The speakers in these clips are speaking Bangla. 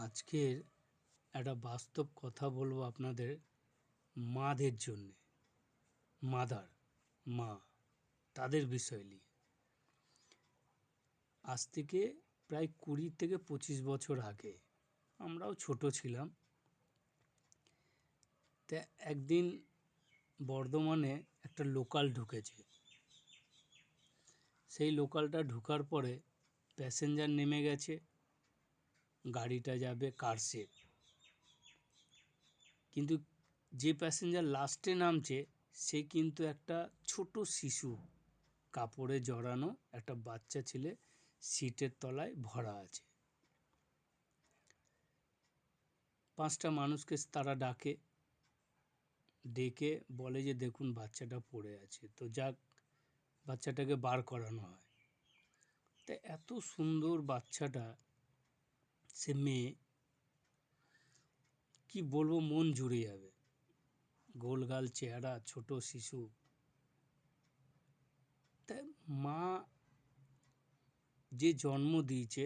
আজকের একটা বাস্তব কথা বলবো আপনাদের মাদের জন্যে, মাদার, মা, তাদের বিষয় নিয়ে। আজ থেকে প্রায় 20 থেকে 25 বছর আগে আমরাও ছোট ছিলাম। তা একদিন বর্ধমানে একটা লোকাল ঢুকেছে। সেই লোকালটা ঢোকার পরে প্যাসেঞ্জার নেমে গেছে, গাড়িটা যাবে কারশেড। কিন্তু যে প্যাসেঞ্জার লাস্টে নামছে সে কিন্তু একটা ছোট শিশু, কাপড়ে জড়ানো একটা বাচ্চা ছেলে সিটের তলায় ভরা আছে। 5টা মানুষকে তারা ডেকে বলে যে দেখুন বাচ্চাটা পড়ে আছে। তো যাক, বাচ্চাটাকে বার করানো হয়। তা এত সুন্দর বাচ্চাটা, সে মেয়ে, কি বলবো, মন জুড়ে যাবে। গোলগাল চেহারা, ছোট শিশু। তাই মা যে জন্ম দিয়েছে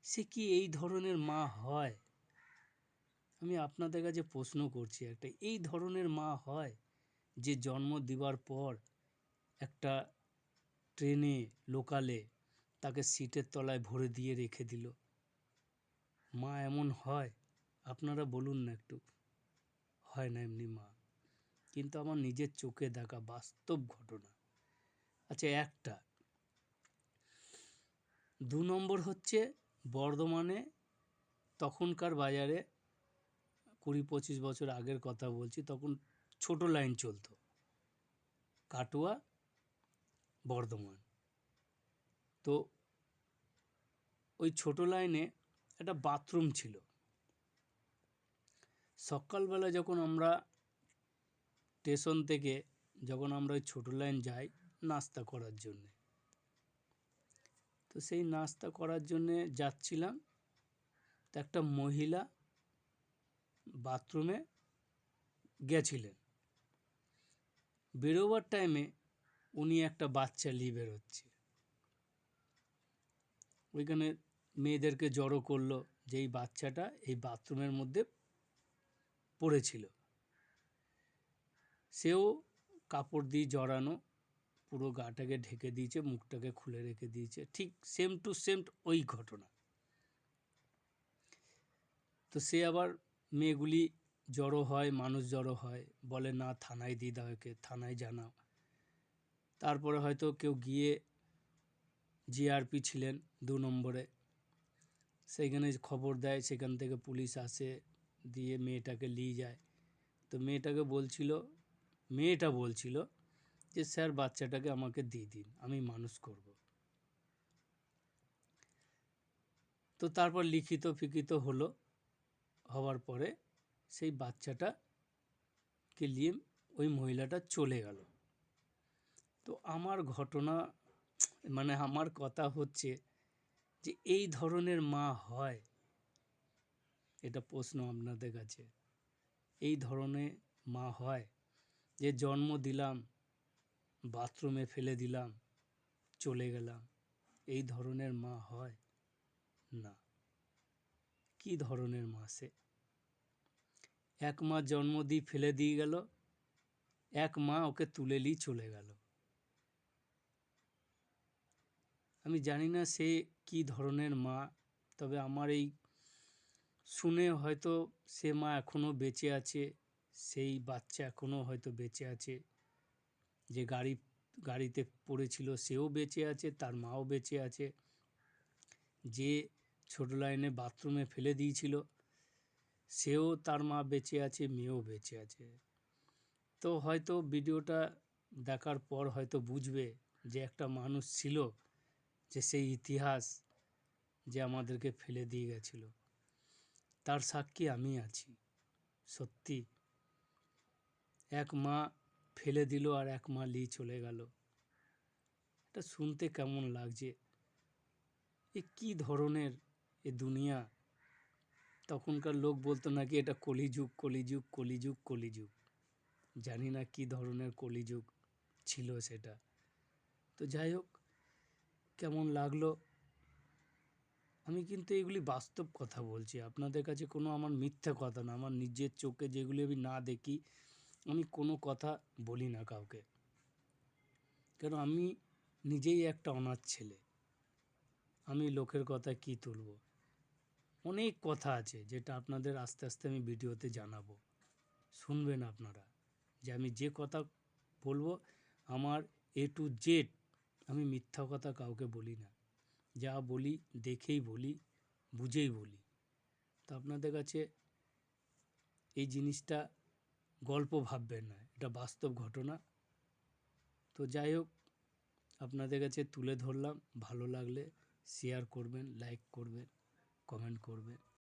সে কি এই ধরনের মা হয়? আমি আপনাদের কাছে প্রশ্ন করছি একটা, এই ধরনের মা হয় যে জন্ম দেওয়ার পর একটা ট্রেনে, লোকালে তাকে সিটের তলায় ভরে দিয়ে রেখে দিল? মা এমন হয়? আপনারা বলুন না একটু। হয় না এমনি মা। কিন্তু আমার নিজের চোখে দেখা বাস্তব ঘটনা। আচ্ছা, একটা। 2 নম্বর হচ্ছে বর্ধমানে তখনকার বাজারে 20-25 বছর আগের কথা বলছি, তখন ছোট লাইন চলতো, কাটোয়া বর্ধমান। তো ওই ছোট লাইনে একটা বাথরুম ছিল। সকালবেলা যখন আমরা স্টেশন থেকে ওই ছোট লাইন যাই নাস্তা করার জন্যে, তো সেই নাস্তা করার জন্যে যাচ্ছিলাম, তো একটা মহিলা বাথরুমে গেছিলেন। বেরোবার টাইমে উনি একটা বাচ্চা নিয়ে বেরোচ্ছে। ওইখানে মেয়েদেরকে জড়ো করলো যে এই বাচ্চাটা এই বাথরুমের মধ্যে পড়েছিল। সেও কাপড় দিয়ে জড়ানো, পুরো গাটাকে ঢেকে দিয়েছে, মুখটাকে খুলে রেখে দিয়েছে। ঠিক সেম টু সেম ওই ঘটনা। তো সে আবার মেয়েগুলি জড়ো হয়, মানুষ জড়ো হয়, বলে না থানায় দিয়ে দাও, একে থানায় জানাও। তারপরে হয়তো কেউ গিয়ে, জিআরপি ছিলেন 2 নম্বরে, সেইখানে খবর দেয়, সেখান থেকে পুলিশ আসে, দিয়ে মেয়েটাকে নিয়ে যায়। তো মেয়েটা বলছিল যে স্যার বাচ্চাটাকে আমাকে দিয়ে দিন, আমি মানুষ করব। তো তারপর লিখিত ফিখিত হলো, হওয়ার পরে সেই বাচ্চাটাকে নিয়ে ওই মহিলাটা চলে গেল। তো আমার কথা হচ্ছে যে এই ধরনের মা হয়? এটা প্রশ্ন আপনাদের কাছে। এই ধরনের মা হয় যে জন্ম দিলাম, বাথরুমে ফেলে দিলাম, চলে গেলাম? এই ধরনের মা হয় না। কি ধরনের মা সে? এক মা জন্ম দিয়ে ফেলে দিয়ে গেল, এক মা ওকে তুলে নিয়ে চলে গেল। আমি জানি না সে কি ধরনের মা, তবে আমার এই শুনে হয়তো সে মা এখনও বেঁচে আছে, সেই বাচ্চা এখনও হয়তো বেঁচে আছে। যে গাড়িতে পড়েছিল সেও বেঁচে আছে, তার মাও বেঁচে আছে। যে ছোট লাইনে বাথরুমে ফেলে দিয়েছিল সেও, তার মা বেঁচে আছে, মেয়েও বেঁচে আছে। তো হয়তো ভিডিওটা দেখার পর হয়তো বুঝবে যে একটা মানুষ ছিল, যে সেই ইতিহাস যে আমাদেরকে ফেলে দিয়ে গেছিল, তার সাক্ষী আমি আছি। সত্যি এক মা ফেলে দিল আর এক মা নিয়ে চলে গেল। এটা শুনতে কেমন লাগছে? এ কি ধরনের এ দুনিয়া? তখনকার লোক বলতো নাকি এটা কলিযুগ, কলিযুগ, কলিযুগ, কলিযুগ। জানি না কি ধরনের কলিযুগ ছিল সেটা। তো যাই হোক, কেমন লাগলো আমি কিন্তু এগুলি বাস্তব কথা বলছি আপনাদের কাছে, কোনো আমার মিথ্যা কথা না। আমার নিজের চোখে যেগুলি আমি না দেখি আমি কোনো কথা বলি না কাউকে, কারণ আমি নিজেই একটা অনাথ ছেলে। আমি লোকের কথা কি তুলবো? অনেক কথা আছে যেটা আপনাদের আস্তে আস্তে আমি ভিডিওতে জানাবো, শুনবেন আপনারা। যে আমি যে কথা বলবো আমার A to Z, আমি মিথ্যা কথা কাউকে বলি না। যা বলি দেখেই বলি, বুঝেই বলি। তো আপনাদের কাছে এই জিনিসটা গল্প ভাববেন না, এটা বাস্তব ঘটনা। তো যাই হোক, আপনাদের কাছে তুলে ধরলাম। ভালো লাগলে শেয়ার করবেন, লাইক করবেন, কমেন্ট করবেন।